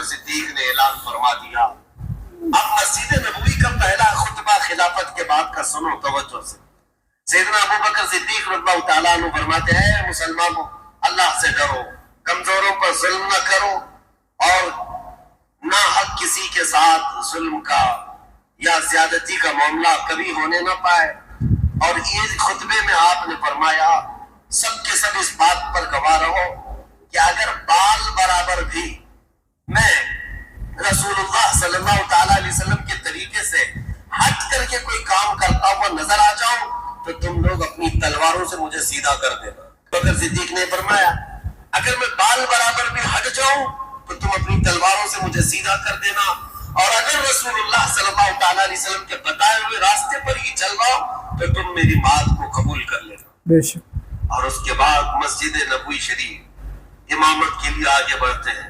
صدیق نے اعلان فرما دیا. اب مسجد نبوی کا پہلا خطبہ خلافت کے بعد کا سنو توجہ سے. سیدنا ابو بکر صدیق رضی اللہ تعالیٰ عنہ فرماتے ہیں مسلمانوں اللہ سے ڈرو, کمزوروں پر ظلم نہ کرو اور نہ حق کسی کے ساتھ ظلم کا یا زیادتی کا معاملہ کبھی ہونے نہ پائے. اور اس خطبے میں آپ نے فرمایا سب کے سب اس بات پر گواہ رہو کہ اگر بال برابر بھی میں رسول اللہ صلی اللہ تعالیٰ علیہ وسلم کے طریقے سے ہٹ کر کے کوئی کام کرتا ہوا نظر آ جاؤں تو تم لوگ اپنی تلواروں سے مجھے سیدھا کر دینا. بکر صدیق نے فرمایا اگر میں بال برابر بھی ہٹ جاؤں تو تم اپنی تلواروں سے مجھے سیدھا کر دینا, اور اگر رسول اللہ صلی اللہ تعالیٰ علیہ وسلم کے بتائے ہوئے راستے پر ہی چل رہا ہوں تو تم میری بات کو قبول کر لینا. بے شک. اور اس کے بعد مسجد نبوی شریف امامت کے لیے آگے بڑھتے ہیں.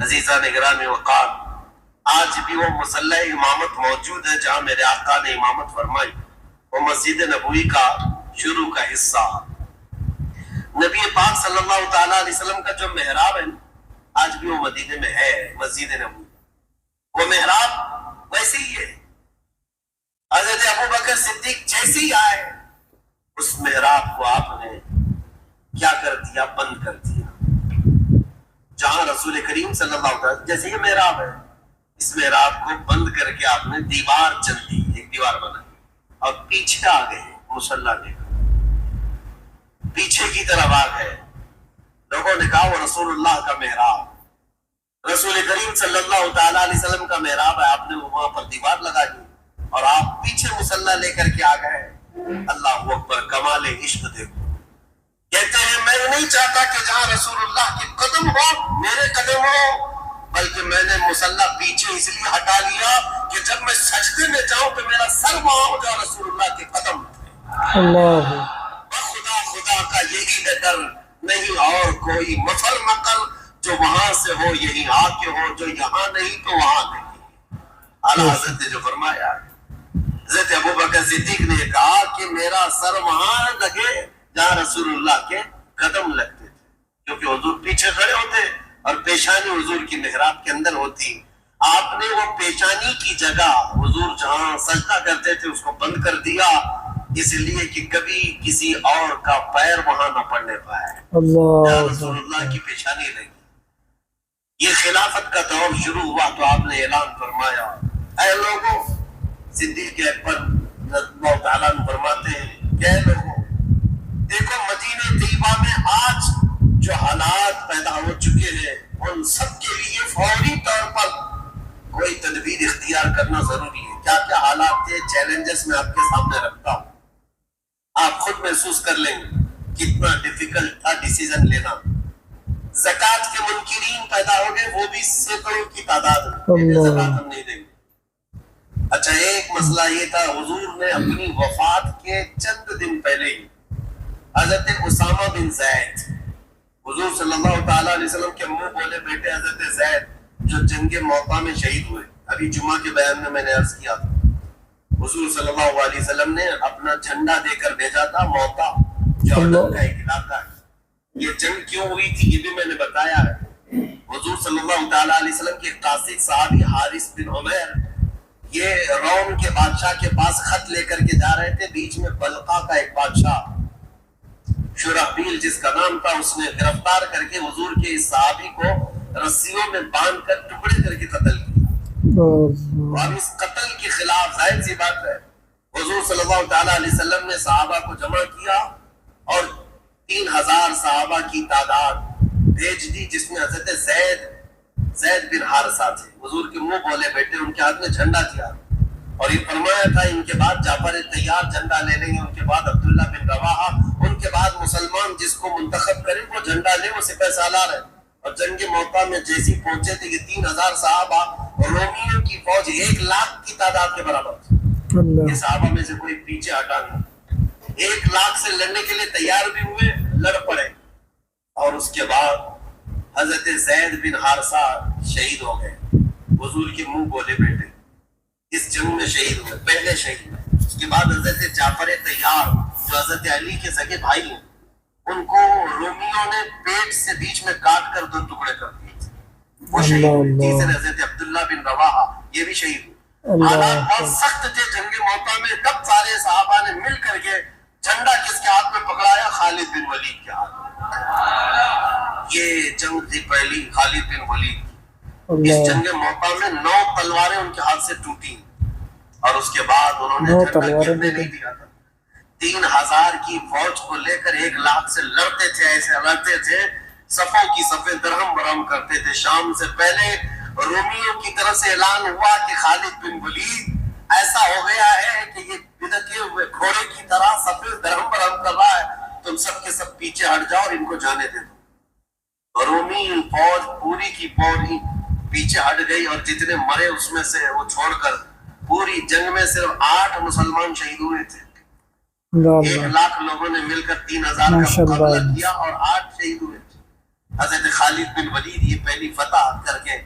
عزیزان گرامی وقار, آج بھی وہ مصلی امامت موجود ہے جہاں میرے آقا نے امامت فرمائی. وہ مسجد نبوی کا شروع کا حصہ. نبی پاک صلی اللہ تعالیٰ علیہ وسلم کا جو محراب ہے آج بھی وہ مدینے میں ہے. مسجد نبوی وہ محراب ویسے ہی ہے. حضرت ابو بکر صدیق جیسے ہی آئے اس محراب کو آپ نے کیا کر دیا, بند کر دیا. جہاں رسول کریم صلی اللہ علیہ وسلم جیسے یہ محراب ہے اس محراب کو بند کر کے آپ نے دیوار چل دی, ایک دیوار بنائی اور پیچھے آ گئے. مصلی لے کر پیچھے کی طرف آ گئے. لوگوں نے کہا وہ رسول اللہ کا محراب, رسول کریم صلی اللہ تعالیٰ علیہ وسلم کا محراب ہے. آپ نے وہاں پر دیوار لگا دی اور آپ پیچھے مصلی لے کر کے آ گئے. اللہ اکبر, کمال عشق دیکھو. کہتے ہیں میں نہیں چاہتا کہ جہاں رسول اللہ کے قدم ہو میرے قدم ہو, بلکہ میں نے مصلی پیچھے اس لیے ہٹا لیا کہ جب میں سجدے میں جاؤں تو میرا سر وہاں ہو جہاں رسول اللہ کے قدم تھے. اللہ خدا کا یہی ہے ڈر, نہیں اور کوئی مفر مقل جو وہاں سے ہو یہی آ کے ہو, جو یہاں نہیں تو وہاں نہیں. اعلیٰ حضرت نے جو فرمایا, حضرت ابو بکر صدیق نے کہا کہ میرا سر وہاں لگے جہاں رسول اللہ کے قدم لگتے تھے, کیونکہ حضور پیچھے کھڑے ہوتے اور پیشانی حضور کی محراب کے اندر ہوتی. آپ نے وہ پیشانی کی جگہ حضور جہاں سجدہ کرتے تھے اس کو بند کر دیا اس لیے کہ کبھی کسی اور کا پیر وہاں نہ پڑنے پائے. جہاں رسول اللہ کی پیشانی لگی. یہ خلافت کا دور شروع ہوا تو آپ نے اعلان فرمایا اے لوگوں, صدیق اکبر رضی اللہ تعالیٰ عنہ فرماتے ہیں کہ اے لوگوں دیکھو مدینہ طیبہ میں آج جو حالات پیدا ہو چکے ہیں ان سب کے لیے فوری طور پر کوئی تدبیر اختیار کرنا ضروری ہے. کیا کیا حالات تھے, چیلنجز میں آپ کے سامنے رکھتا ہوں, آپ خود محسوس کر لیں گے کتنا ڈیفیکلٹ تھا ڈیسیزن لینا. زکوٰۃ کے منکرین پیدا ہو گئے, وہ بھی سینکڑوں کی تعداد میں, زکوٰۃ ہم نہیں دیں گے. اچھا ایک مسئلہ یہ تھا, حضور نے اپنی وفات کے چند دن پہلے ہی حضرت اسامہ بن زید, حضور صلی اللہ تعالیٰ علیہ وسلم کے منہ بولے بیٹے حضرت زید جو جنگ موقع میں شہید ہوئے, ابھی جمعہ کے بیان میں نے عرض کیا تھا حضور صلی اللہ علیہ وسلم نے اپنا جھنڈا دے کر بھیجا تھا. موقع جوردن کا ایک علاقہ ہے. یہ جنگ کیوں ہوئی تھی یہ بھی میں نے بتایا ہے. حضور صلی اللہ تعالیٰ علیہ وسلم کے قاصد صحابی حارث بن عمیر یہ روم کے بادشاہ کے پاس خط لے کر کے جا رہے تھے. بیچ میں بلقا کا ایک بادشاہ شرحبیل جس کا نام تھا, اس نے گرفتار کر کے حضور کے اس صحابی کو رسیوں میں باندھ کر ٹکڑے کر کے قتل کیا. اور اس قتل کے خلاف ظاہر سی بات ہے حضور صلی اللہ تعالیٰ علیہ وسلم نے صحابہ کو جمع کیا اور 3000 صحابہ کی تعداد بھیج دی جس میں حضرت زید بن حارثہ تھے. حضور کے منہ بولے بیٹے, ان کے ہاتھ میں جھنڈا دیا اور یہ فرمایا تھا ان کے بعد جعفر طیار جھنڈا لے لیں گے, ان کے بعد عبداللہ بن رواحہ, ان کے بعد مسلمان جس کو منتخب کریں وہ جھنڈا لے, وہ سپہ سالار ہے. اور جنگ موقع میں جیسی پہنچے تھے یہ 3000 صحابہ اور رومیوں کی فوج 1,00,000 کی تعداد کے برابر تھی. یہ صحابہ میں سے کوئی پیچھے ہٹا نہیں, 1,00,000 سے لڑنے کے لیے تیار بھی ہوئے, لڑ پڑے. اور اس کے بعد حضرت زید بن حارثہ شہید ہو گئے. حضور کے منہ بولے بیٹے اس جنگ میں شہید ہوئے, پہلے شہید ہوئے. اس کے بعد حضرت جعفر طیار جو حضرت علی کے سگے بھائی ہیں ان کو رومیوں نے پیٹ سے بیچ میں کاٹ کر 2 ٹکڑے کر دیے. وہ شہید ہوئے. تیسرے حضرت عبداللہ بن رواحہ یہ بھی شہید ہوئے. حالات بہت سخت تھے جنگ موطا میں. تب سارے صحابہ نے مل کر کے جھنڈا کس کے ہاتھ میں پکڑایا؟ خالد بن ولید کے ہاتھ میں. یہ جنگ تھی پہلی خالد بن ولید. اس جنگ موطا میں 9 تلواریں ان کے ہاتھ سے ٹوٹی اور اس کے بعد انہوں نے جھنڈا گرنے نہیں دیا تھا. 3000 کی فوج کو لے کر 1 لاکھ سے لڑتے تھے. ایسے لڑتے تھے صفوں کی صفیں درہم برہم کرتے تھے. شام سے پہلے رومیوں کی طرف سے اعلان ہوا کہ خالد بن ولید ایسا ہو گیا ہے کہ یہ بدکے ہوئے گھوڑے کی طرح صفیں درہم برہم کر رہا ہے, تم سب کے سب پیچھے ہٹ جاؤ اور ان کو جانے دے دو. رومی فوج پوری کی پوری پیچھے ہٹ گئی اور جتنے مرے اس میں سے وہ چھوڑ کر پوری جنگ میں صرف 8 مسلمان شہید ہوئے تھے. 1 لاکھ لوگوں نے مل کر 3000 کا مقابلہ کیا اور 8 شہید ہوئے تھے. حضرت خالد بن ولید یہ پہلی فتح کر کے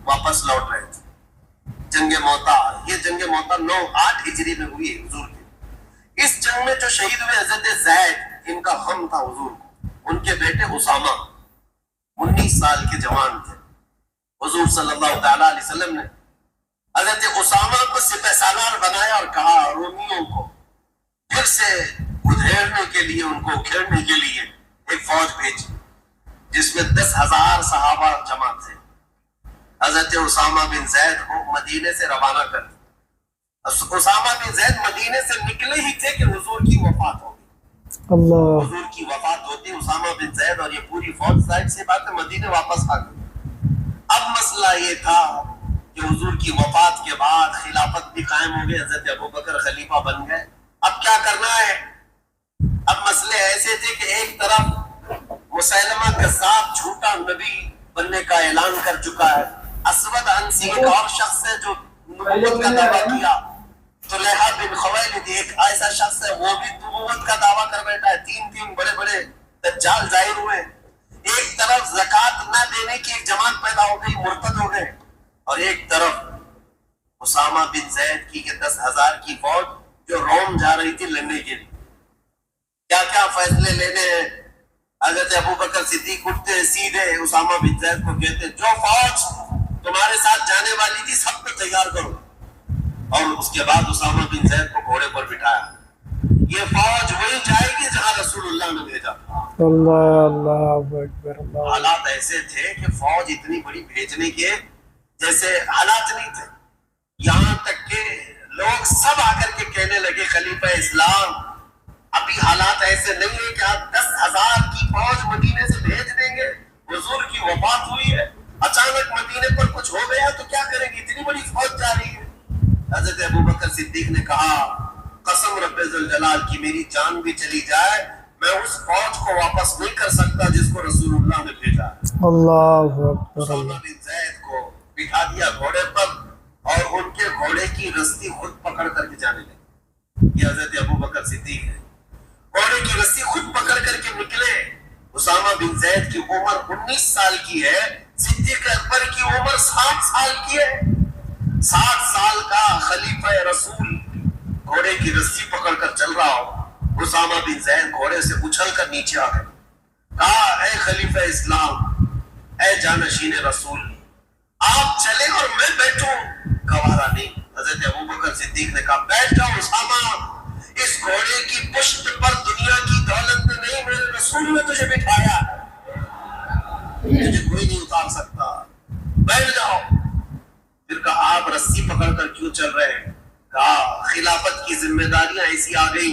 واپس لوٹ رہے تھے. جنگ موطا, یہ جنگ موطا 9-8 ہجری میں ہوئی ہے حضور کی. اس جنگ میں جو شہید ہوئے حضرت زید, ان کا غم تھا حضور کو. ان کے بیٹے اسامہ 19 سال کے جوان تھے. حضور صلی اللہ تعالی علیہ وسلم نے حضرت اسامہ کو سپہ سالار بنایا اور کہا رومیوں کو پھر سے ادھیڑنے کے لیے, ان کو کھیڑنے کے لیے ایک فوج بھیجی جس میں 10,000 صحابہ جمع تھے. حضرت اسامہ بن زید کو مدینے سے روانہ کر دیا. اسامہ بن زید مدینے سے نکلے ہی تھے کہ حضور کی وفات ہو گئی. حضور کی وفات ہوتی اسامہ بن زید اور یہ پوری فوج ظاہر سی بات ہے مدینے واپس آ گئی. اب مسئلہ یہ تھا کہ حضور کی وفات کے بعد خلافت بھی قائم ہو گئی, حضرت ابوبکر خلیفہ بن گئے. اب کیا کرنا ہے؟ اب مسئلے ایسے تھے کہ ایک طرف مسیلمہ کذاب جھوٹا نبی بننے کا اعلان کر چکا ہے. اسود عنسی ایک اور شخص ہے جو نبوت کا دعویٰ کیا. طلحہ بن خویلد ایک ایسا شخص ہے وہ بھی نبوت کا دعویٰ کر بیٹھا ہے. 3 بڑے بڑے دجال ظاہر ہوئے. ایک طرف زکوٰۃ نہ دینے کی ایک جماعت پیدا ہو گئی, مرتد ہو گئے. اور ایک طرف اسامہ بن زید کی 10,000 کی فوج جو روم جا رہی تھی لڑنے کے لیے. کیا کیا فیصلے لینے ہیں؟ حضرت ابوبکر صدیق اٹھتے ہیں سیدھے اسامہ بن زید کو کہتے جو فوج تمہارے ساتھ جانے والی تھی سب کو تیار کرو. اور اس کے بعد اسامہ بن زید کو گھوڑے پر بٹھایا. یہ فوج وہی جائے گی جہاں رسول اللہ نے بھیجا. اللہ اکبر. حالات ایسے تھے کہ فوج اتنی بڑی بھیجنے کے جیسے حالات نہیں تھے. یہاں تک کہ لوگ سب آ کر کے کہنے لگے خلیفہ اسلام ابھی حالات ایسے نہیں ہے کہ آپ 10,000 کی فوج مدینے سے بھیج دیں گے. حضور کی وفات ہوئی ہے, اچانک مدینے پر کچھ ہو گیا تو کیا کریں گے؟ اتنی بڑی فوج جا رہی ہے. حضرت ابوبکر صدیق نے کہا قسم رب ذوالجلال کی میری جان بھی چلی جائے میں اس فوج کو واپس نہیں کر سکتا جس کو رسول اللہ نے بھیجا. اللہ اکبر. اسامہ بن زید کو بٹھا دیا گھوڑے پر اور ان کے گھوڑے کی رسی خود پکڑ کر کے جانے لگے. یہ حضرت ابوبکر صدیق ہے. گھوڑے کی رسی خود پکڑ کر کے نکلے. اسامہ بن زید کی عمر 19 سال کی ہے, صدیق اکبر کی عمر 60 سال کی ہے. 60 سال کا خلیفہ رسول گھوڑے کی رسی پکڑ کر چل رہا ہو. اسامہ بن زید گھوڑے سے اچھل کر نیچے آ گئے. کہا اے خلیفہ اسلام, اے جانشین رسول, آپ چلے اور میں بیٹھوں. گوارا نہیں. حضرت ابوبکر صدیق نے کہا بیٹھ جاؤ اسامہ, اس گھوڑے کی پشت پر دنیا کی دولت میں نہیں, میرے رسول نے تجھے بٹھایا, تجھے کوئی نہیں اتار سکتا, بیٹھ جاؤ. پھر کہا آپ رسی پکڑ کر کیوں چل رہے ہیں؟ کہا خلافت کی ذمہ داریاں ایسی آ گئی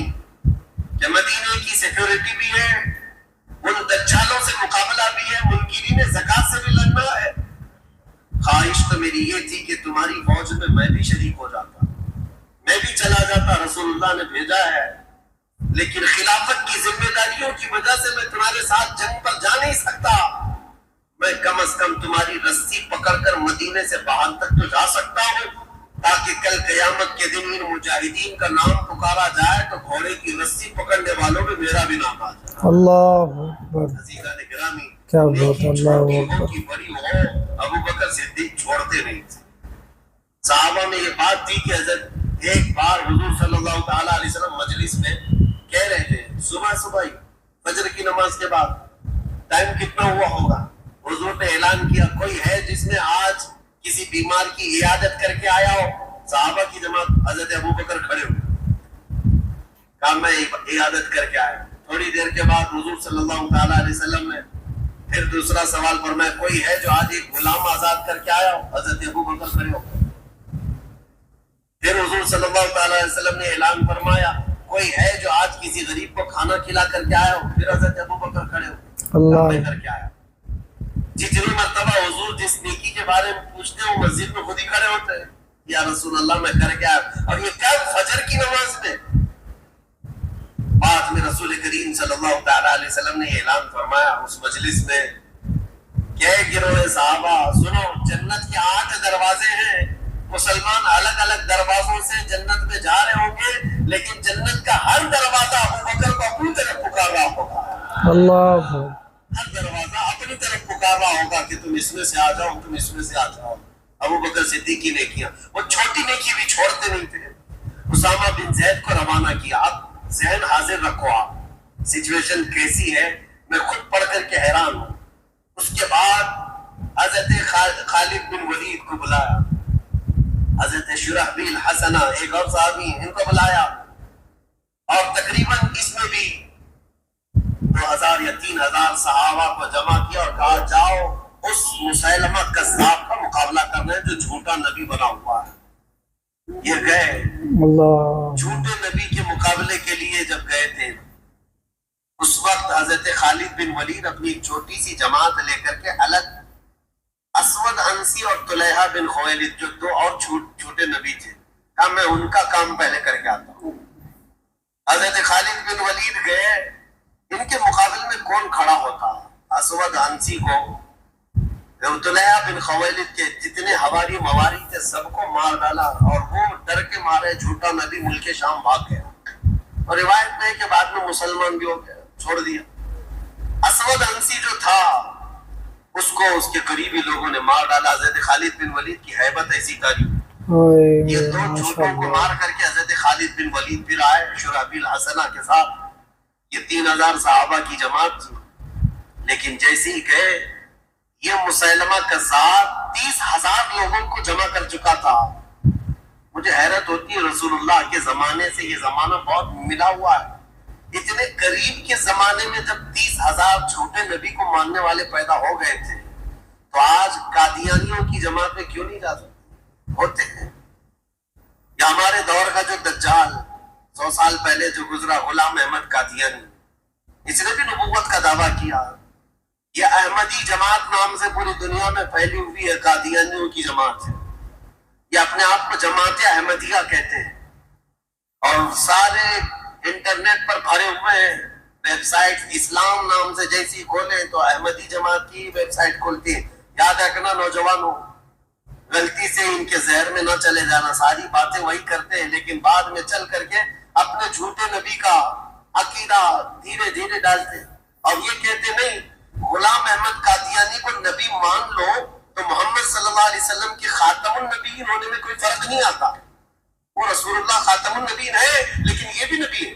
کہ مدینے کی سیکیورٹی بھی ہے, ان دجالوں سے مقابلہ بھی ہے, منکرین زکوٰۃ سے بھی لڑنا ہے. خواہش تو میری یہ تھی کہ تمہاری فوج میں بھی شریک ہو جاتا, میں بھی چلا جاتا, رسول اللہ نے بھیجا ہے, لیکن خلافت کی ذمہ داریوں کی وجہ سے میں تمہارے ساتھ جنگ پر جا نہیں سکتا. میں کم از کم تمہاری رسی پکڑ کر مدینے سے باہر تک تو جا سکتا ہوں تاکہ کل قیامت کے دن ان مجاہدین کا نام پکارا جائے تو گھوڑے کی رسی پکڑنے والوں میں میرا بھی نام آ جائے. اللہ اکبر. عزیزان گرامی, کیا بات ہے. اللہ اکبر. بڑی ہو ابوبکر صدیق چھوڑتے نہیں تھے. صحابہ میں یہ بات تھی کہ حضرت ایک بار حضور صلی اللہ تعالی علیہ وسلم مجلس میں کہہ رہے تھے صبح ہی فجر کی نماز کے بعد ٹائم کتنا ہوا ہوگا, حضور نے اعلان کیا کوئی ہے جس نے آج کسی بیمار کی عیادت کر کے آیا ہو؟ صحابہ کی جماعت، حضرت ابوبکر کھڑے ہوئے، کہا میں عیادت کر کے آیا۔ تھوڑی دیر کے بعد حضور صلی اللہ تعالیٰ علیہ وسلم نے پھر دوسرا سوال فرمایا کوئی ہے جو آج ایک غلام آزاد کر کے آیا ہو؟ حضرت ابوبکر کھڑے ہو۔ پھر حضور صلی اللہ تعالیٰ علیہ وسلم نے اعلان فرمایا کوئی ہے جو آج کسی غریب کو کھانا کھلا کر کے آیا ہو؟ پھر حضرت ابوبکر کھڑے ہو، اللہ کر کے آیا۔ جتنی مرتبہ حضور جس نیکی کے بارے میں پوچھتے ہیں وہ مسجد میں خود ہی کھڑے ہوتے ہیں، یا رسول اللہ میں کر کے آیا۔ اور یہ کب؟ فجر کی نماز میں۔ بعد میں رسول کریم صلی اللہ تعالیٰ علیہ وسلم نے اعلان فرمایا اس مجلس میں کہ گروہ صحابہ سنو، جنت کے 8 دروازے ہیں، مسلمان الگ الگ دروازوں سے جنت میں جا رہے ہوں گے، لیکن جنت کا ہر دروازہ ابوبکر کو اپنی طرف پکار رہا ہوگا۔ اللہ، ہر دروازہ اپنی طرف پکار رہا ہوگا کہ تم اس میں سے آ جاؤ، تم اس میں سے آ جاؤ۔ ابوبکر صدیق کی نیکیاں، وہ چھوٹی نیکی بھی چھوڑتے نہیں تھے۔ اسامہ بن زید کو روانہ کیا۔ آپ ذہن حاضر رکھو، آپ سچویشن کیسی ہے میں خود پڑھ کر کے حیران ہوں۔ اس کے بعد حضرت خالد بن ولید کو بلایا، حضرت شرحبیل حسنہ ایک اور صحابی ان کو بلایا، اور تقریباً اس میں بھی 2000 یا 3000 صحابہ کو جمع کیا اور کہا جاؤ اس مسیلمہ کذاب کا مقابلہ کرنا ہے جو جھوٹا نبی بنا ہوا ہے۔ یہ گئے اللہ، جھوٹے نبی کے مقابلے کے لیے جب گئے تھے، اس وقت حضرت خالد بن ولید اپنی ایک چھوٹی سی جماعت لے کر کے الگ اسود انسی اور طلحہ بن خویلد جو 2 اور چھوٹے نبی تھے، کہا میں ان کا کام پہلے کر کے آتا ہوں۔ حضرت خالد بن ولید گئے، ان کے مقابل میں کون کھڑا ہوتا؟ اسود انسی کو، طلحہ بن خویلد کے جتنے حواری مواری تھے سب کو مار ڈالا، اور وہ ڈر کے مارے جھوٹا نبی ملک شام بھاگ گیا، اور روایت میں کہ بعد میں مسلمان بھی ہو گیا، چھوڑ دیا۔ اسود انسی جو تھا اس کو اس کے قریبی لوگوں نے مار ڈالا۔ حضرت خالد بن ولید کی ہیبت ایسی تاری، یہ 2 جھوٹوں کو مار کر کے حضرت خالد بن ولید پھر آئے شرحبیل حسنہ کے ساتھ۔ یہ 3000 صحابہ کی جماعت تھی، لیکن جیسے ہی گئے یہ مسیلمہ کذاب 30,000 لوگوں کو جمع کر چکا تھا۔ مجھے حیرت ہوتی ہے، رسول اللہ کے زمانے سے یہ زمانہ بہت ملا ہوا ہے، اتنے قریب کے زمانے میں جب 30,000 جھوٹے نبی کو ماننے والے پیدا ہو گئے تھے، تو آج قادیانیوں کی جماعت میں کیوں نہیں جا سکتے؟ ہوتے ہیں۔ یا ہمارے دور کا جو دجال 100 سال پہلے جو گزرا غلام احمد قادیانی، اس نے بھی نبوت کا دعویٰ کیا۔ یہ احمدی جماعت نام سے پوری دنیا میں پھیلی ہوئی ہے، قادیانیوں کی جماعت ہے۔ یہ اپنے آپ کو جماعت احمدیہ کہتے ہیں، اور سارے انٹرنیٹ پر بھرے ہوئے ہیں ویب سائٹ، اسلام نام سے جیسی کھولیں تو احمدی جماعت کی ویب سائٹ کھولتی ہے۔ یاد رکھنا نوجوانوں، غلطی سے ان کے زہر میں نہ چلے جانا، ساری باتیں وہی کرتے ہیں لیکن بعد میں چل کر کے اپنے جھوٹے نبی کا عقیدہ دھیرے دھیرے ڈالتے ہیں، اور یہ کہتے نہیں غلام احمد قادیانی کو نبی مان لو تو محمد صلی اللہ علیہ وسلم کی خاتم النبیین ہونے میں کوئی فرق نہیں آتا۔ وہ رسول اللہ خاتم النبیین ہے لیکن یہ بھی نبی ہے۔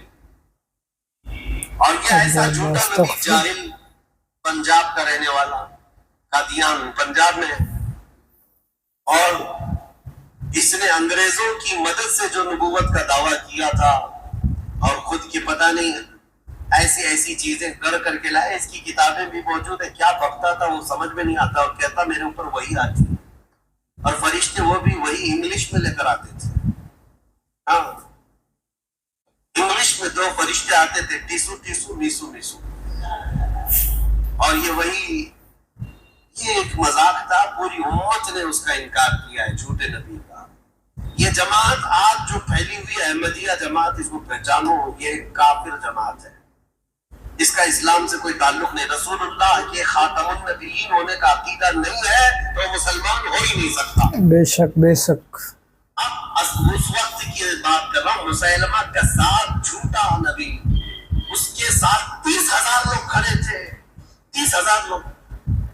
اور یہ ایسا جھوٹا نبی جاہل، پنجاب کا رہنے والا، قادیان پنجاب میں، اور اس نے انگریزوں کی مدد سے جو نبوت کا دعویٰ کیا تھا، اور خود کی پتہ نہیں ایسی ایسی چیزیں کر کر کے لائے۔ اس کی کتابیں بھی موجود ہیں، کیا بکتا تھا وہ سمجھ میں نہیں آتا، اور کہتا میرے اوپر وہی آتی، اور فرشتے وہ بھی وہی انگلش میں لے کر آتے تھے۔ ہاں، انگلش میں 2 فرشتے آتے تھے، ٹیسو ٹیسو میسو میسو، اور یہ وہی، یہ ایک مذاق تھا، پوری امت نے اس کا انکار کیا ہے جھوٹے نبی کا۔ یہ جماعت آج جو پھیلی ہوئی احمدیہ جماعت، اس کو پہچانو، یہ کافر جماعت ہے، اس کا اسلام سے کوئی تعلق نہیں۔ رسول اللہ کے خاتم النبیین ہونے کا عقیدہ نہیں ہے تو مسلمان ہو ہی نہیں سکتا۔ بے شک بے شک۔ اب اس وقت کی بات کر رہا ہوں، مسیلمہ کذاب جھوٹا نبی، اس کے ساتھ 30,000 لوگ کھڑے تھے، 30,000 لوگ۔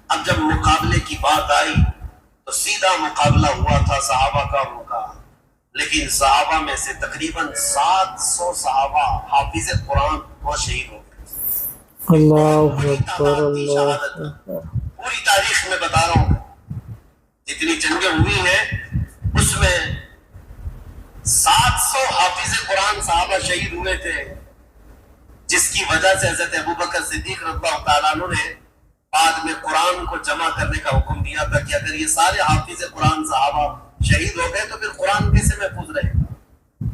اب جب مقابلے کی بات آئی تو سیدھا مقابلہ ہوا تھا صحابہ کا ان کا، لیکن صحابہ میں سے تقریباً 700 صحابہ حافظ قرآن وہ شہید ہو گئے۔ اللہ اکبر، اللہ اکبر۔ پوری تاریخ میں بتا رہا ہوں، جتنی جنگیں ہوئی ہیں اس میں 700 حافظ قرآن صحابہ شہید ہوئے تھے، جس کی وجہ سے حضرت ابوبکر صدیق رضی اللہ تعالیٰ عنہ نے بعد میں قرآن کو جمع کرنے کا حکم دیا تھا کہ اگر یہ سارے حافظ قرآن صحابہ شہید ہو گئے تو پھر قرآن کیسے محفوظ رہے گا۔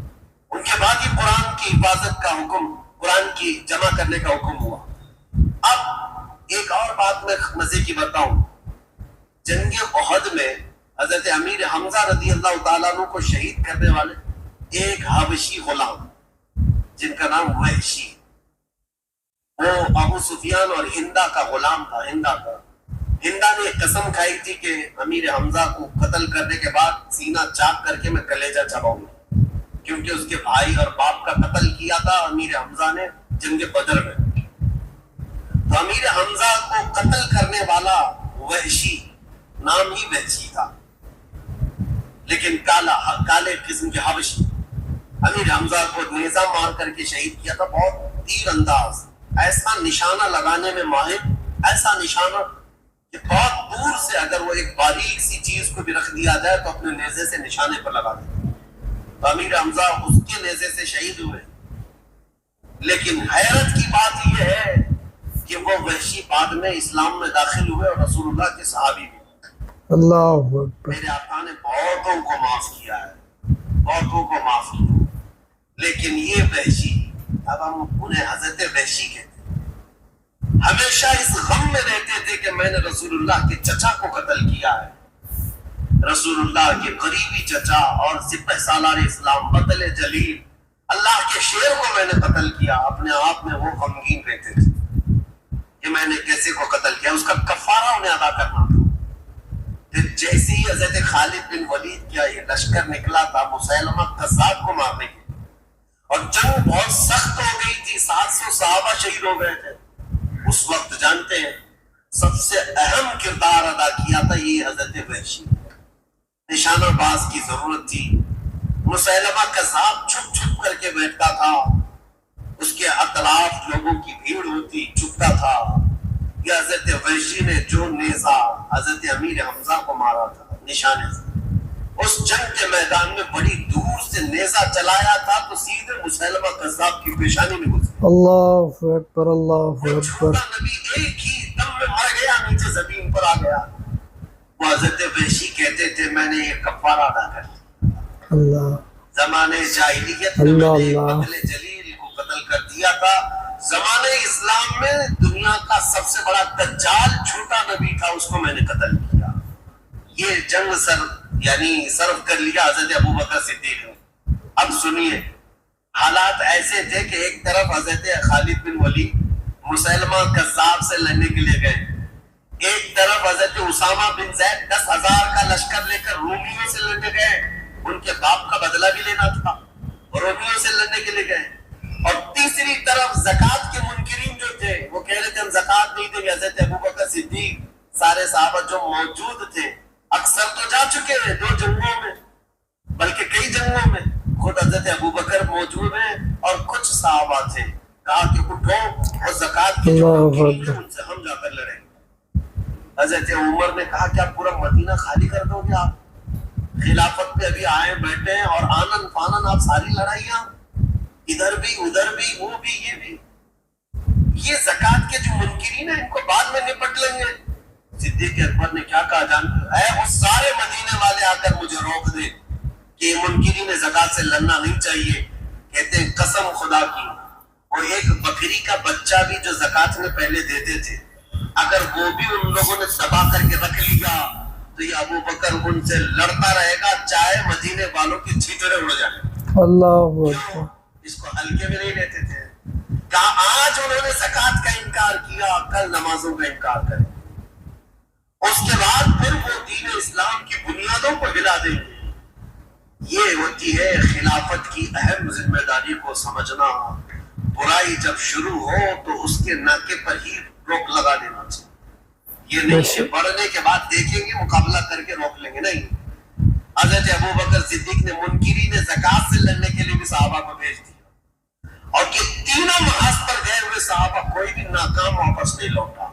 ان کے بعد ہی قرآن کی حفاظت کا حکم، قرآن کی جمع کرنے کا حکم ہوا۔ اب ایک اور بات میں مزے کی بتاؤں، جنگ احد میں حضرت امیر حمزہ رضی اللہ تعالیٰ عنہ کو شہید کرنے والے ایک حبشی غلام جن کا نام وحشی، وہ ابو سفیان اور ہندا کا غلام تھا۔ ہندا نے قسم کھائی تھی کہ امیر حمزہ کو قتل کرنے کے بعد سینہ چاک کر کے میں کلیجہ چباؤں گا، کیونکہ اس کے بھائی اور باپ کا قتل کیا تھا امیر حمزہ نے جنگ بدر میں۔ تو امیر حمزہ کو قتل کرنے والا وحشی، نام ہی وحشی تھا لیکن کالے قسم کے حبشی، امیر حمزہ کو نیزہ مار کر کے شہید کیا تھا۔ بہت تیر انداز، ایسا نشانہ لگانے میں ماہر، ایسا نشانہ کہ بہت دور سے اگر وہ ایک باریک سی چیز کو بھی رکھ دیا جائے تو اپنے نیزے سے نشانے پر لگا دیتا۔ تو امیر حمزہ اس کے نیزے سے شہید ہوئے، لیکن حیرت کی بات یہ ہے کہ وہ وحشی بعد میں اسلام میں داخل ہوئے اور رسول اللہ کے صحابی بھی۔ اللہ اکبر۔ میرے آقا نے بہتوں کو معاف کیا ہے، بہتوں کو معاف کیا، لیکن یہ وحشی، اب ہم انہیں حضرت وحشی کہتے ہیں، ہمیشہ اس غم میں رہتے تھے کہ میں نے رسول اللہ کے چچا کو قتل کیا ہے، رسول اللہ کے قریبی چچا اور سپہ سالار اسلام بطل جلیل اللہ کے شیر کو میں نے قتل کیا۔ اپنے آپ میں وہ غمگین رہتے تھے کہ میں نے کیسے کو قتل کیا، اس کا کفارہ انہیں ادا کرنا تھا۔ پھر جیسے ہی حضرت خالد بن ولید کیا یہ لشکر نکلا تھا مسیلمہ کذاب کو مارنے کے، اور جنگ بہت سخت ہو گئی تھی، 700 صحابہ شہید ہو گئے تھے، اس وقت جانتے ہیں سب سے اہم کردار ادا کیا تھا یہ حضرت وحشی۔ نشانہ باز کی ضرورت تھی، مسیلمہ کذاب چھپ چھپ کر کے بیٹھتا تھا، اس کے اطراف لوگوں کی بھیڑ ہوتی، چھپتا تھا۔ یہ حضرت وحشی نے جو نیزہ حضرت امیر حمزہ کو مارا تھا نشانے سے، اس جنگ کے میدان میں بڑی دور سے نیزہ چلایا تھا تو سیدھے مسیلمہ کذاب کی پیشانی میں گزرا۔ اللہ اکبر، اللہ اکبر۔ چھوٹا نبی ایک ہی دم میں مر گیا، نیچے زمین پر آ گیا۔ وہ حضرت وحشی کہتے تھے میں نے یہ کفارہ ادا کر دیا، اللہ زمانے جاہلیت میں میں نے بطل جلیل کو قتل کر دیا تھا، زمانے اسلام میں دنیا کا سب سے بڑا دجال چھوٹا نبی تھا، اس کو میں نے قتل کیا۔ یہ جنگ صرف کر لیا حضرت ابوبکر صدیق نے۔ اب سنیے، حالات ایسے تھے کہ ایک طرف حضرت خالد بن ولید مسیلمہ کذاب سے لڑنے کے لیے گئے، ایک طرف حضرت اسامہ بن زید 10,000 کا لشکر لے کر رومیوں سے لڑنے گئے، ان کے باپ کا بدلہ بھی لینا تھا، رومیوں سے لڑنے کے لیے گئے۔ اور تیسری طرف زکوٰۃ کے منکرین جو تھے وہ کہہ رہے تھے ہم زکوٰۃ نہیں دیں گے۔ حضرت ابوبکر صدیق سارے صحابہ جو موجود تھے، اکثر تو جا چکے ہیں 2 جنگوں میں بلکہ کئی جنگوں میں، خود حضرت ابوبکر موجود ہیں اور کچھ صحابہ تھے، کہا کہ اٹھو اور زکوٰۃ کے جو منکرین ہیں ان سے ہم جا کر لڑیں گے۔ حضرت عمر نے کہا کہ آپ پورا مدینہ خالی کر دو گے، آپ خلافت پہ ابھی آئے بیٹھے ہیں اور آنن فانن آپ ساری لڑائیاں ادھر بھی ادھر بھی وہ بھی یہ بھی، یہ زکوٰۃ کے جو منکرین ہیں ان کو بعد میں نپٹ لیں گے۔ صدیق اکبر نے کیا کہا جانتے اے وہ سارے مدینے والے آ کر مجھے روک دے کہ یہ منکرین زکوٰۃ سے لڑنا نہیں چاہیے۔ کہتے ہیں قسم خدا کی وہ ایک بکری کا بچہ بھی جو زکوٰۃ میں پہلے دیتے تھے، اگر وہ بھی ان لوگوں نے تباہ کر کے رکھ لیا تو یہ ابوبکر ان سے لڑتا رہے گا چاہے مدینے والوں کی چھیٹریں اڑ جائیں۔ اللہ اکبر۔ اس کو ہلکے میں نہیں لیتے تھے۔ کہا آج انہوں نے زکوٰۃ کا انکار کیا، کل نمازوں کا انکار کریں۔ اس کے بعد پھر وہ دین اسلام کی بنیادوں کو ہلا دیں گے۔ یہ ہوتی ہے خلافت کی اہم ذمہ داری کو سمجھنا۔ برائی جب شروع ہو تو اس کے ناکے پر ہی روک لگا دینا چاہیے۔ یہ نہیں کہ بڑھنے کے بعد دیکھیں گے مقابلہ کر کے روک لیں گے، نہیں۔ حضرت ابوبکر صدیق نے منکرین زکوٰۃ سے لڑنے کے لیے بھی صحابہ کو بھیج دیا، اور یہ تینوں محاذ پر گئے ہوئے صحابہ کوئی بھی ناکام واپس نہیں لوٹا۔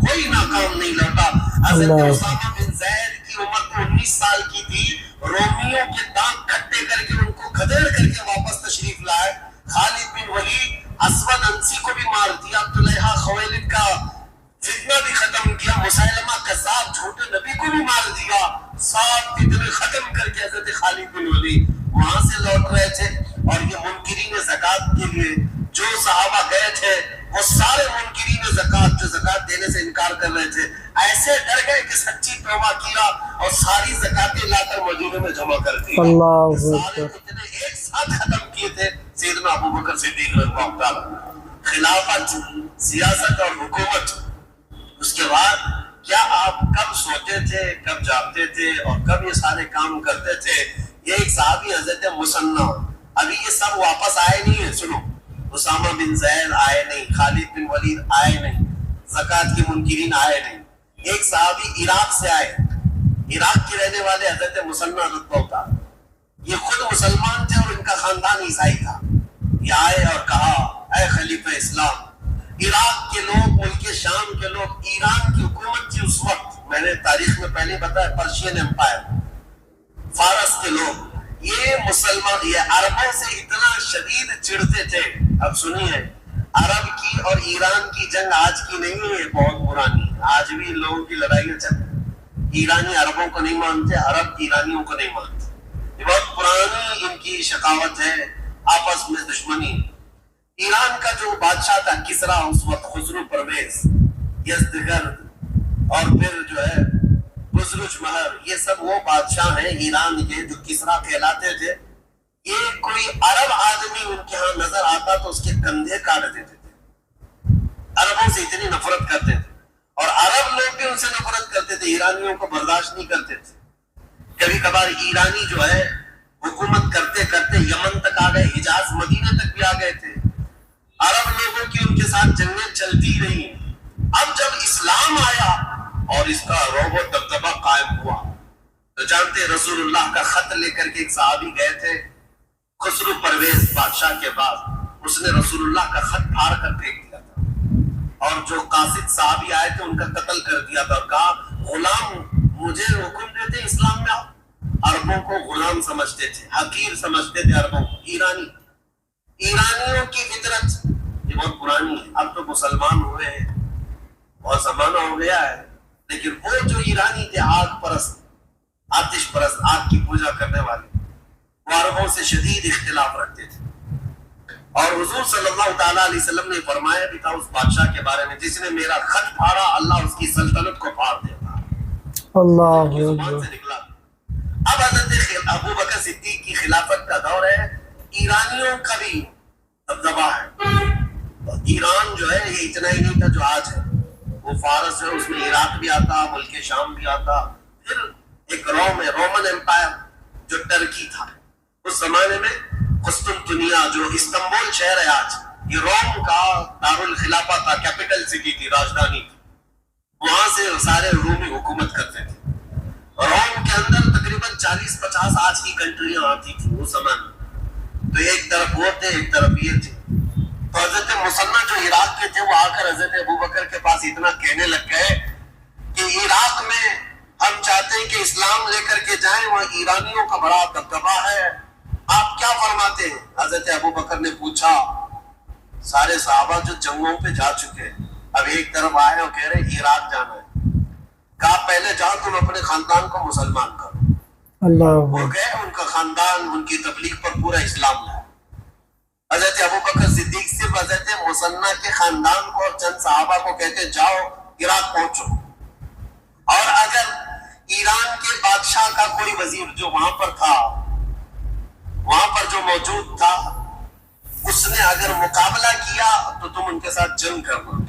کوئی ناکام نہیں لوٹا. حضرت اسامہ بن زید کی عمر تو 19 سال کی تھی. رومیوں کے دانت کھٹے کر کے ان کو کھدیڑ کر کے واپس تشریف لائے. خالد بن ولید اسود انسی کو بھی مار دیا. طلحہ خویلد کا فتنہ بھی ختم کیا. مسیلمہ کذاب جھوٹے نبی کو بھی مار دیا. 7 فتنے ختم کر کے حضرت خالد بن ولید وہاں سے لوٹ رہے تھے. اور یہ منکرین زکوٰۃ کے لیے جو صحابہ گئے تھے وہ سارے منکرین زکوٰۃ جو زکوٰۃ دینے سے انکار کر رہے تھے ایسے ڈر گئے کہ سچی توبہ کیا اور ساری زکوٰۃیں لا کر مدینے میں جمع کر دی. سارے فتنے ایک ساتھ ختم کیے تھے سیدنا ابوبکر صدیق رضی اللہ تعالیٰ. خلافت، سیاست اور حکومت. اس کے بعد کیا آپ کب سوتے تھے، کب جاگتے تھے اور کب یہ سارے کام کرتے تھے؟ یہ ایک صحابی حضرت مسنہ، ابھی یہ سب واپس آئے نہیں ہیں. سنو، اسامہ بن زید آئے نہیں، خالد بن ولید آئے نہیں، زکوٰۃ کے منکرین آئے نہیں. ایک صحابی عراق سے آئے، عراق کے رہنے والے حضرت مسنہ رضی اللہ عنہ. یہ خود مسلمان تھے اور ان کا خاندان عیسائی تھا. یہ آئے اور کہا اے خلیفہ اسلام، عراق کے لوگ، ملک شام کے لوگ، ایران کی حکومت تھی اس وقت، میں نے تاریخ میں پہلے بتایا پرشین امپائر، فارس کے لوگ، یہ مسلمان یہ عربوں سے اتنا شدید چڑھتے تھے. اب سنیے، عرب کی اور ایران کی جنگ آج کی نہیں ہے، بہت پرانی. آج بھی لوگوں کی لڑائیاں چل رہی. ایرانی عربوں کو نہیں مانتے، عرب ایرانیوں کو نہیں مانتے. یہ بہت پرانی ان کی شقاوت ہے، آپس میں دشمنی. ایران کا جو بادشاہ تھا کسرا اس وقت، خسرو پرویز، یزدگرد اور پھر جو ہے بزرج مہر، یہ سب وہ بادشاہ ہیں ایران کے جو کسرا کہلاتے تھے. یہ کوئی عرب آدمی ان کے ہاں نظر آتا تو اس کے کندھے کاٹ دیتے تھے. عربوں سے اتنی نفرت کرتے تھے اور عرب لوگ بھی ان سے نفرت کرتے تھے، ایرانیوں کو برداشت نہیں کرتے تھے. کبھی کبھار ایرانی جو ہے حکومت کرتے کرتے یمن تک آ گئے، حجاز مدینے تک بھی آ گئے تھے. عرب لوگوں کی ان کے ساتھ جنگیں چلتی رہی. اب جب اسلام آیا اور اس کا رعب و دبدبہ قائم ہوا تو جانتے رسول اللہ کا خط لے کر کے ایک صحابی گئے تھے خسرو پرویز بادشاہ کے پاس. اس نے رسول اللہ کا خط پھاڑ کر پھینک دیا تھا اور جو قاصد صحابی آئے تھے ان کا قتل کر دیا تھا اور کہا غلام مجھے حکم دیتے اسلام میں آؤ. عربوں کو غلام سمجھتے تھے، حقیر سمجھتے تھے عربوں کو. ایرانیوں کی فطرت یہ بہت پرانی ہے. اب تو مسلمان ہوئے ہیں، بہت زمانہ ہو گیا ہے، لیکن وہ جو ایرانی تھے آگ پرست، آتش پرست، آگ کی پوجا کرنے والے، وہ عربوں سے شدید اختلاف رکھتے تھے. اور حضور صلی اللہ تعالیٰ علیہ وسلم نے فرمایا بھی تھا اس بادشاہ کے بارے میں جس نے میرا خط پھاڑا اللہ اس کی سلطنت کو پھاڑ دے گا. اللہ زبان سے نکلا. اب حضرت ابو بکر صدیق کی خلافت کا دور ہے. ایرانیوں کا بھی دبدبہ ہے. ایران جو ہے یہ اتنا ہی نہیں تھا جو آج ہے. وہ فارس ہے، اس میں عراق بھی آتا، ملک شام بھی آتا. پھر ایک روم ہے، رومن امپائر جو ٹرکی تھا. اس زمانے میں قسطنطنیہ جو استنبول شہر ہے آج، یہ روم کا دارالخلافہ تھا، کیپٹل سٹی تھی، راجدھانی تھی. وہاں سے سارے رومی حکومت کرتے تھے. روم کے اندر تقریباً 40-50 آج کی کنٹریاں آتی تھی اس زمانے. تو ایک طرف وہ تھے، ایک طرف یہ تھے. تو حضرت مسنہ جو عراق کے تھے وہ آ کر حضرت ابوبکر کے پاس اتنا کہنے لگ گئے کہ عراق میں ہم چاہتے ہیں کہ اسلام لے کر کے جائیں، وہاں ایرانیوں کا بڑا دبدبہ ہے، آپ کیا فرماتے ہیں؟ حضرت ابوبکر نے پوچھا. سارے صحابہ جو جنگوں پہ جا چکے اب ایک طرف آئے اور کہہ رہے عراق جانا ہے. کہا پہلے جاؤ تم اپنے خاندان کو مسلمان کرو. اللہ وہ گئے، ان کا خاندان ان کی تبلیغ پر پورا اسلام لایا. حضرت ابوبکر صدیق صرف حضرت مسنہ کے خاندان کو اور چند صحابہ کو کہتے جاؤ عراق پہنچو. اور اگر ایران کے بادشاہ کا کوئی وزیر جو وہاں پر تھا، وہاں پر جو موجود تھا، اس نے اگر مقابلہ کیا تو تم ان کے ساتھ جنگ کرنا.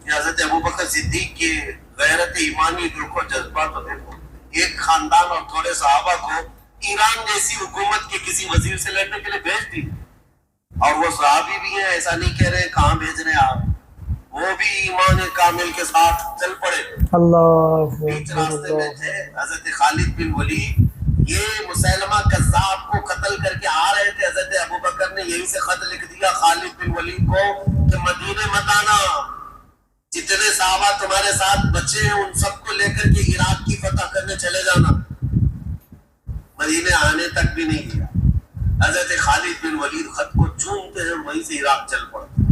حضرت ابوبکر صدیق کے غیرت ایمانی دیکھو، جذبات تو دیکھو. ایک خاندان اور تھوڑے صحابہ کو ایران جیسی حکومت کے کسی وزیر سے لڑنے کے لیے بھیج دی. اور وہ صحابی بھی ہیں، ایسا نہیں کہہ رہے کہاں بھیج رہے آپ، وہ بھی ایمان کامل کے ساتھ چل پڑے. اللہ بیچ راستے میں تھے حضرت خالد بن ولید. یہ مسیلمہ کذاب کو قتل کر کے آ رہے تھے. حضرت ابوبکر نے یہیں سے خط لکھ دیا خالد بن ولید کو کہ مدینے مت آنا، جتنے صحابہ تمہارے ساتھ بچے ہیں ان سب کو لے کر کے عراق کی فتح کرنے چلے جانا. مدینے آنے تک بھی نہیں کیا. حضرت خالد بن ولید خط کو چومتے ہیں اور وہیں سے عراق چل پڑتے.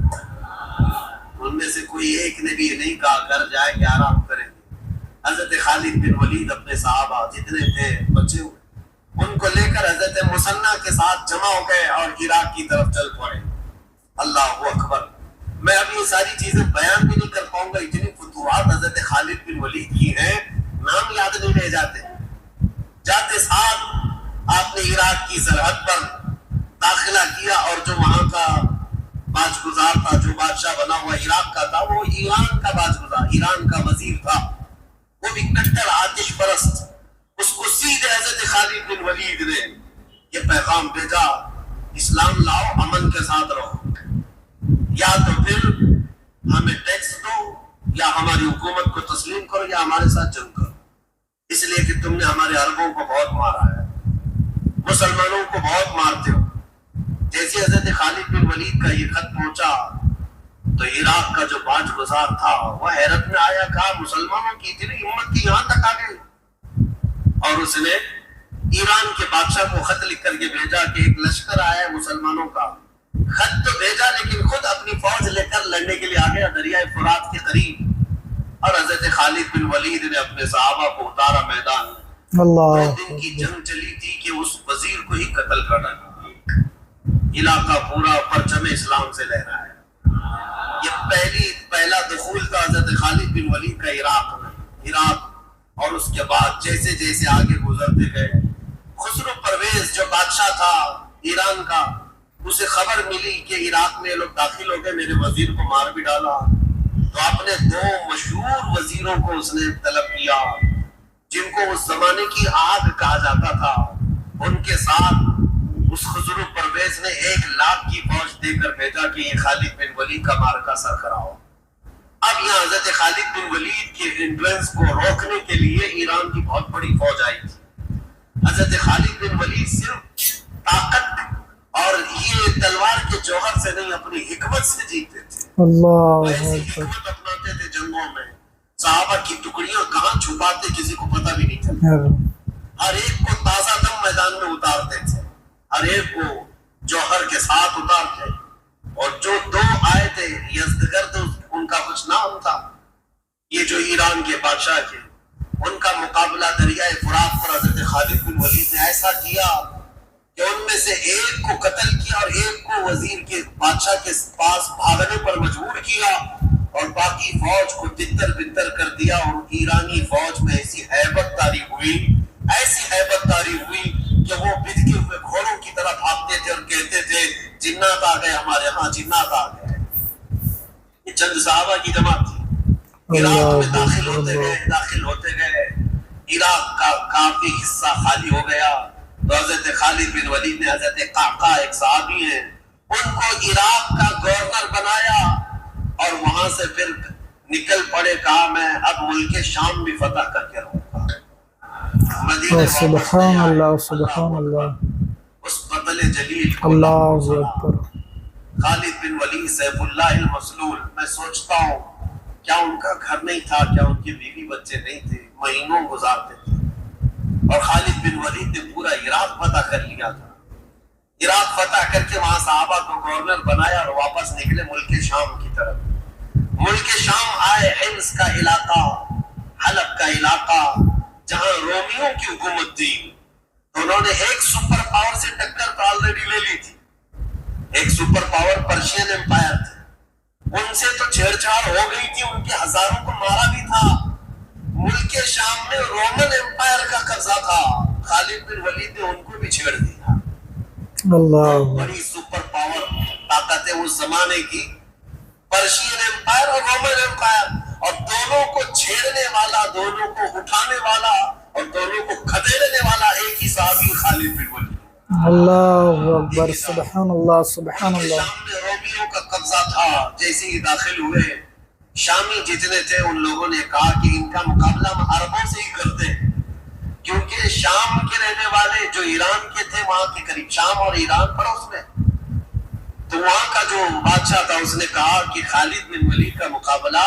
ان میں سے کوئی ایک نے بھی نہیں کہا گھر جائے کہ آرام کریں گے. حضرت خالد بن ولید اپنے صحابہ جتنے تھے بچے ہوئے ان کو لے کر حضرت مسنہ کے ساتھ جمع ہو گئے اور عراق کی طرف چل پڑے. اللہ اکبر. میں اب یہ ساری چیزیں بیان بھی نہیں کر پاؤں گا. اتنی فتوحات حضرت خالد بن ولید کی ہیں نام یاد نہیں رہ جاتے. جاتے ساتھ آپ نے عراق کی سرحد پر داخلہ کیا اور جو وہاں کا باج گزار تھا جو بادشاہ بنا ہوا عراق کا تھا وہ ایران کا باج گزار ایران کا وزیر تھا. وہ بھی کٹر آتش پرست. اس کو سیدھے حضرت خالد بن ولید نے یہ پیغام بھیجا اسلام لاؤ امن کے ساتھ رہو یا تو پھر ہمیں ٹیکس دو یا ہماری حکومت کو تسلیم کرو یا ہمارے ساتھ جنگ کرو. اس لیے کہ تم نے ہمارے عربوں کو بہت مارا ہے مسلمانوں کو بہت مارتے ہو. جیسے حضرت خالد بن ولید کا یہ خط پہنچا تو عراق کا جو باج گزار تھا وہ حیرت میں آیا. کہا مسلمانوں کی اتنی ہمت کی یہاں تک آ گئی. اور اس نے ایران کے بادشاہ کو خط لکھ کر کے بھیجا کہ ایک لشکر آیا ہے مسلمانوں کا. خط تو بھیجا لیکن خود اپنی فوج لے کر لڑنے کے لیے آ گیا دریائے فرات کے قریب. اور حضرت خالد بن ولید نے اپنے صحابہ کو اتارا میدان میں. 2 دن کی جنگ چلی تھی کہ اس وزیر کو ہی قتل کر ڈالا. علاقہ پورا پرچم اسلام سے لہرا ہے. یہ پہلا دخول تھا حضرت خالد بن ولید کا عراق میں. اور اس کے بعد جیسے جیسے آگے گزرتے گئے خسرو پرویز جو بادشاہ تھا ایران کا اسے خبر ملی کہ عراق میں لوگ داخل ہو گئے میرے وزیر کو مار بھی ڈالا. تو اپنے 2 مشہور وزیروں کو اس نے طلب کیا جن کو اس زمانے کی آگ کہا جاتا تھا. ان کے ساتھ اس خسرو پرویز نے 1 لاکھ کی فوج دے کر بھیجا کہ یہ خالد بن ولید کا مارکا سر کراؤ. اب یہاں حضرت خالد بن ولید کے انفلوئنس کو روکنے کے لیے ایران کی بہت بڑی فوج آئی تھی. حضرت خالد بن ولید صرف طاقت اور یہ تلوار کے جوہر سے نہیں اپنی حکمت سے جیتے تھے. ایسی حکمت اپناتے تھے جنگوں میں. صحابہ کی ٹکڑیاں کہاں چھپاتے کسی کو پتہ بھی نہیں چلتا. ہر ایک کو تازہ دم میدان میں اتارتے تھے. ہر ایک کو جوہر کے ساتھ اتارتے. اور جو 2 آئے تھے یزدگرد ان کا کچھ نام تھا یہ جو ایران کے بادشاہ تھے ان کا مقابلہ دریائے فرات پر حضرت خالد بن ولید نے ایسا کیا کہ ان میں سے ایک کو قتل کیا اور ایک کو وزیر کے بادشاہ کے پاس بھاگنے پر مجبور کیا اور باقی فوج کو تتر بتر کر دیا. اور ایرانی فوج میں ایسی ہیبت طاری ہوئی کہ وہ بدکے ہوئے گھوڑوں کی طرح بھاگتے تھے اور کہتے تھے جنات آ گئے ہمارے ہاں جنات آ گئے. یہ چند صحابہ کی جماعت تھی. عراق میں داخل ہوتے گئے عراق کا کافی حصہ خالی ہو گیا. تو حضرت خالد بن ولید نے حضرت قعقاع ایک صحابی ہیں ان کو عراق کا گورنر بنایا اور وہاں سے پھر نکل پڑے. کہا میں اب ملک شام بھی فتح کر کے رہوں گا. مدینے سبحان اللہ سبحان اللہ. اس بطل جلیل کو اللہ اکبر. خالد بن ولید سیف اللہ المسلول. میں سوچتا ہوں کیا ان کا گھر نہیں تھا, کیا ان کے بیوی بچے نہیں تھے, مہینوں گزارتے تھے. اور خالد بن ولید نے پورا عراق فتح کر لیا تھا. عراق فتح کر کے وہاں صحابہ کو گورنر بنایا اور واپس نکلے ملک شام کی طرف. ملک شام آئے, حمص کا علاقہ, حلب کا علاقہ جہاں رومیوں کی حکومت تھی. تو انہوں نے ایک سپر پاور سے ٹکر تو آلریڈی لے لی تھی. ایک سپر پاور پرشین امپائر تھے, ان سے تو چھیڑ چھاڑ ہو گئی تھی, ان کے ہزاروں کو مارا بھی تھا. ملک شام میں رومن امپائر کا قبضہ تھا. خالد بن ولید نے ان کو بھی چھیڑ دیا. اللہ بڑی سپر پاور طاقت ہے اس زمانے کی, پرشین امپائر اور رومن امپائر. اور دونوں کو چھیڑنے والا, دونوں کو اٹھانے والا اور دونوں کو کھدیڑنے والا ایک ہی صحابی خالد بن ولید. اللہ اکبر. سبحان اللہ سبحان اللہ. شام میں رومیوں کا قبضہ تھا. جیسے ہی داخل ہوئے شامی جتنے تھے ان لوگوں نے کہا کہ ان کا مقابلہ ہم عربوں سے ہی کرتے ہیں, کیونکہ شام کے رہنے والے جو ایران کے تھے وہاں کے قریب, شام اور ایران پڑوس میں, تو وہاں کا جو بادشاہ تھا اس نے کہا کہ خالد بن ولید کا مقابلہ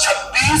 26